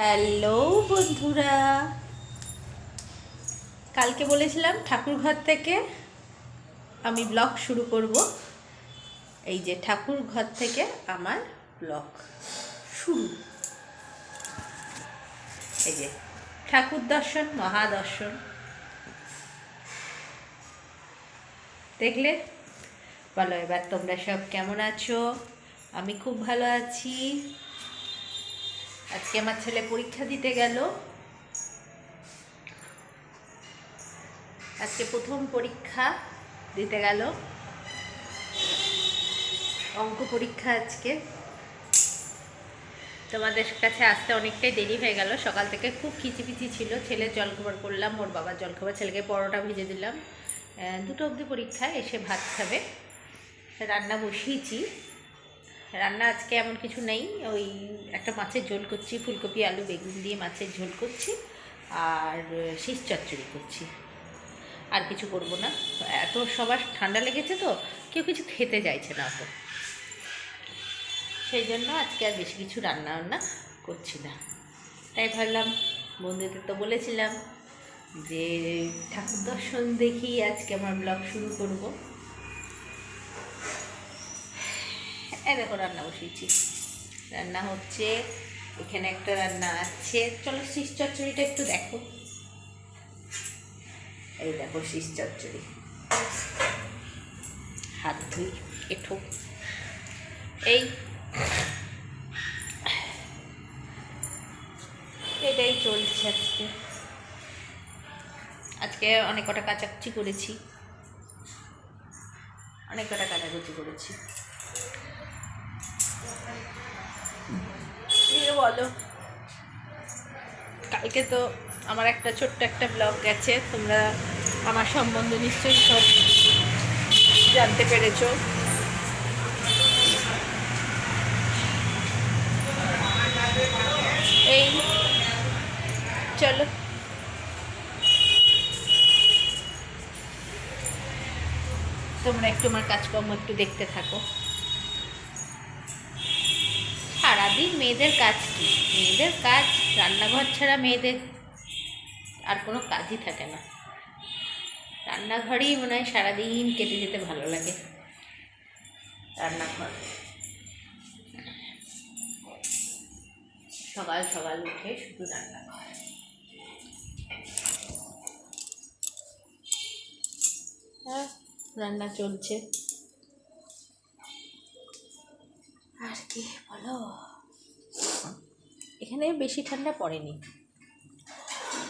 Hello বন্ধুরা, কালকে বলেছিলাম ঠাকুরঘর থেকে আমি ব্লগ শুরু করব। এই যে ঠাকুরঘর থেকে আমার ব্লগ শুরু। এই যে ঠাকুর দর্শন, মহাদর্শন দেখলে। বলো এবার তোমরা সব কেমন আছো? আমি খুব ভালো আছি। আজকে আমার ছেলে পরীক্ষা দিতে গেল। আজকে প্রথম পরীক্ষা দিতে গেল, অঙ্ক পরীক্ষা আজকে। তোমাদের কাছে আসতে অনেকটাই দেরি হয়ে গেল, সকাল থেকে খুব খিচিপিচি ছিল। ছেলের জলখাবার করলাম, ওর বাবার জলখাবার, ছেলেকে পরোটা ভেজে দিলাম। 2টো অবধি পরীক্ষা, এসে ভাত খাবে। রান্না বসিয়েছি। রান্না আজকে এমন কিছু নেই, ওই একটা মাছের ঝোল করছি, ফুলকপি আলু বেগুন দিয়ে মাছের ঝোল করছি, আর শীষ চচ্চড়ি করছি। আর কিছু করব না। এত সবার ঠান্ডা লেগেছে তো কেউ কিছু খেতে চাইছে না তো, সেই জন্য আজকে আর বেশি কিছু রান্না করছি না। তাই ভাবলাম, বন্ধুদের তো বলেছিলাম যে ঠাকুর দর্শন দেখি আজকে আমার ব্লগ শুরু করব। এই দেখো রান্না বসিয়েছি, রান্না হচ্ছে। এখানে একটা রান্না আছে, চলো শীষ চচ্চড়িটা একটু দেখো। এই দেখো শীষ চচ্চড়ি, হাত ধুই এঠো। এটাই চলছে আজকে। আজকে অনেক কটা কাচাকুচি করেছি, বলো। কালকে তো আমার একটা ছোট্ট একটা ব্লগ গেছে, তোমরা আমার সম্বন্ধে নিশ্চয়ই সব জানতে পেরেছো। এই চলো তোমরা একটু আমার কাজকর্ম একটু দেখতে থাকো। সারাদিন মেয়েদের কাজ কি? মেয়েদের কাজ রান্নাঘর ছাড়া মেয়েদের আর কোনো কাজই থাকে না। রান্নাঘরেই মনে হয় সারাদিন কেটে যেতে ভালো লাগে। রান্নাঘর সকাল সকাল উঠে শুধু রান্নাঘর। হ্যাঁ, রান্না চলছে। আর কি বলো, এখানে বেশি ঠান্ডা পড়েনি,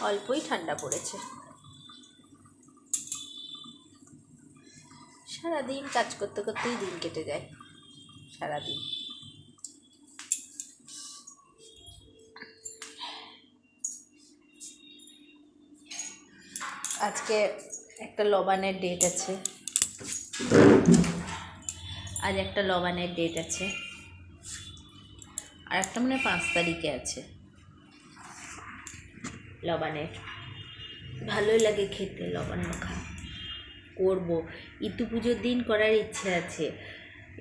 অল্পই ঠান্ডা পড়েছে। সারাদিন কাজ করতে করতেই দিন কেটে যায়, সারাদিন। আজকে একটা লবানের ডেট আছে, আজ একটা লবানের ডেট আছে, আর একটা মানে 5 তারিখে আছে লবানের। ভালোই লাগে খেতে লবান মাখা। করবো, ইতু পুজোর দিন করার ইচ্ছে আছে।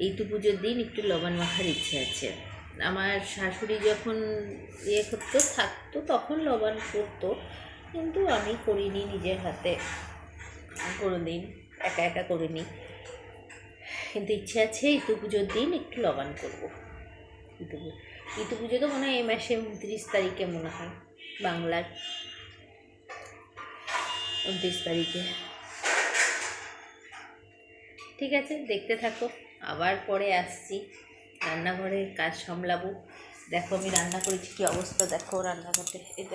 ইতু পুজোর দিন একটু লবান মাখার ইচ্ছে আছে। আমার শাশুড়ি যখন থাকতো তখন লবান করতো, কিন্তু আমি করিনি নিজের হাতে কোনো দিন, একা একা করিনি। কিন্তু ইচ্ছে আছে ইতু পুজোর দিন একটু লবান করবো। ইতু পুজো তো মনে হয় এই মাসে 29 তারিখে, মনে হয় বাংলার 29 তারিখে। ঠিক আছে, দেখতে থাকো, আবার পরে আসছি। রান্নাঘরের কাজ সামলাবো। দেখো আমি রান্না করেছি, কি অবস্থা দেখো রান্নাঘরে। এই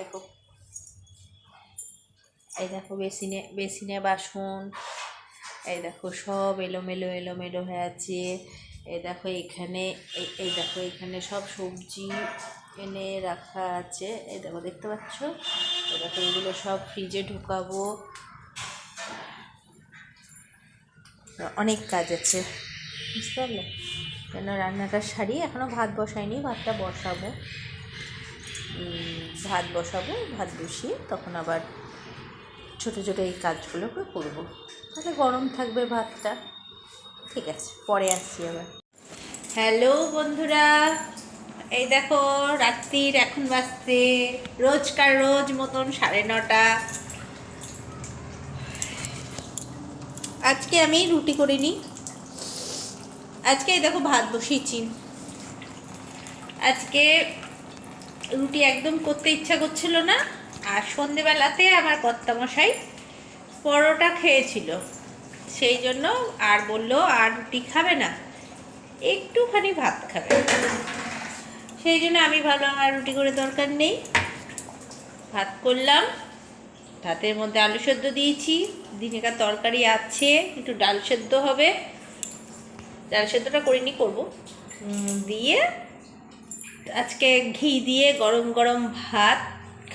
দেখো বেসিনে বাসন, এই দেখো সব এলোমেলো হয়ে আছে। এই দেখো এখানে, এই দেখো এখানে সব সবজি এনে রাখা আছে। এই দেখো, দেখতে পাচ্ছ? এই দেখো এগুলো সব ফ্রিজে ঢুকাবো। অনেক কাজ আছে, বুঝতে পারলে? কেন রান্নাটা সারি, এখনও ভাত বসাইনি, ভাতটা বসাবো। ভাত বসিয়ে তখন আবার ছোটো ছোটো এই কাজগুলোকে করবো, তাহলে গরম থাকবে ভাতটা। ঠিক আছে, পরে আসছি আবার। হ্যালো বন্ধুরা, এই দেখো রাত্রির এখন বাজতে রোজকার রোজ মতন 9:30। আজকে আমি রুটি করিনি, আজকে এই দেখো ভাত বসিয়েছি। আজকে রুটি একদম করতে ইচ্ছা করছিল না, আর সন্ধেবেলাতে আমার কর্তামশাই পরোটা খেয়েছিল, সেই জন্য আর বললো আর রুটি খাবে না, একটুখানি ভাত খাবে। সেই জন্য আমি ভাবলাম আর রুটি করে দরকার নেই, ভাত করলাম। ভাতের মধ্যে আলু সেদ্ধ দিয়েছি, দিনেকার তরকারি আছে, একটু ডাল সেদ্ধ হবে, ডাল সেদ্ধটা করিনি, করবো। দিয়ে আজকে ঘি দিয়ে গরম গরম ভাত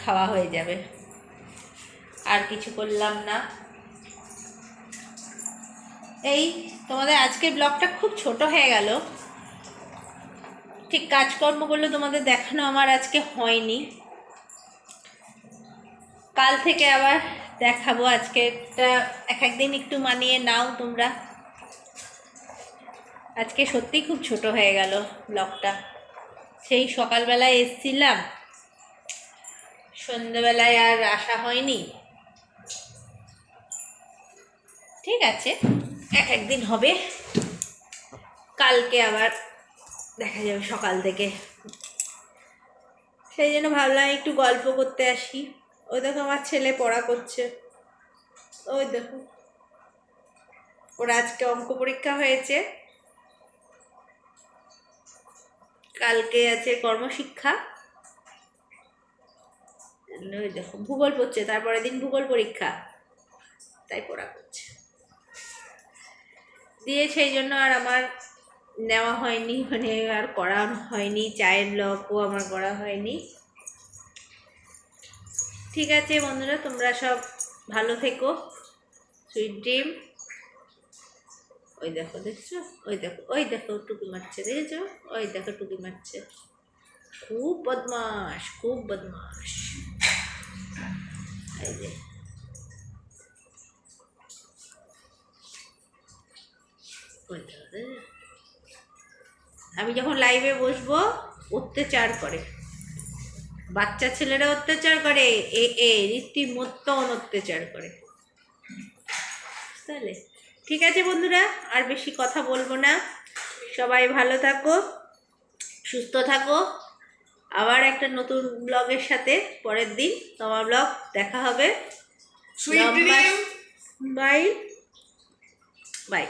খাওয়া হয়ে যাবে, আর কিছু করলাম না। এই তোমাদের আজকের ব্লগটা খুব ছোট হয়ে গেল, ঠিক কাজকর্মগুলো তোমাদের দেখানো আমার আজকে হয়নি, কাল থেকে আবার দেখাবো। আজকে এক একদিন একটু মানিয়ে নাও তোমরা। আজকে সত্যি খুব ছোট হয়ে গেল ব্লগটা, সেই সকালবেলায় এসছিলাম, সন্ধ্যেবেলায় আর আসা হয়নি। ঠিক আছে, এক একদিন হবে, কালকে আবার দেখা যাবে সকাল থেকে। সেই জন্য ভাবলাম একটু গল্প করতে আসি। ওই দেখো আমার ছেলে পড়া করছে, ওই দেখো ওর আজকে অঙ্ক পরীক্ষা হয়েছে, কালকে আছে কর্মশিক্ষা। ওই দেখো ভূগোল পড়ছে, তারপরের দিন ভূগোল পরীক্ষা, তাই পড়া করছে। দিয়ে সেই জন্য আর আমার নেওয়া হয়নি, মানে আর করা হয়নি, চায়ের ব্লগও আমার করা হয়নি। ঠিক আছে বন্ধুরা, তোমরা সব ভালো থেকো, সুইট ড্রিম। ওই দেখো, দেখছো, ওই দেখো, ওই দেখো টুকি মারছে, দেখেছো, ওই দেখো টুকি মারছে, খুব বদমাস, খুব বদমাস। এই যে আমি যখন লাইভে বসবো অত্যাচার করে, বাচ্চা ছেলেরা অত্যাচার করে, রীতিমতো অত্যাচার করে। তাহলে ঠিক আছে বন্ধুরা, আর বেশি কথা বলবো না, সবাই ভালো থাকো, সুস্থ থাকো। আবার একটা নতুন ব্লগের সাথে পরের দিন তোমার ব্লগ দেখা হবে। Bye bye.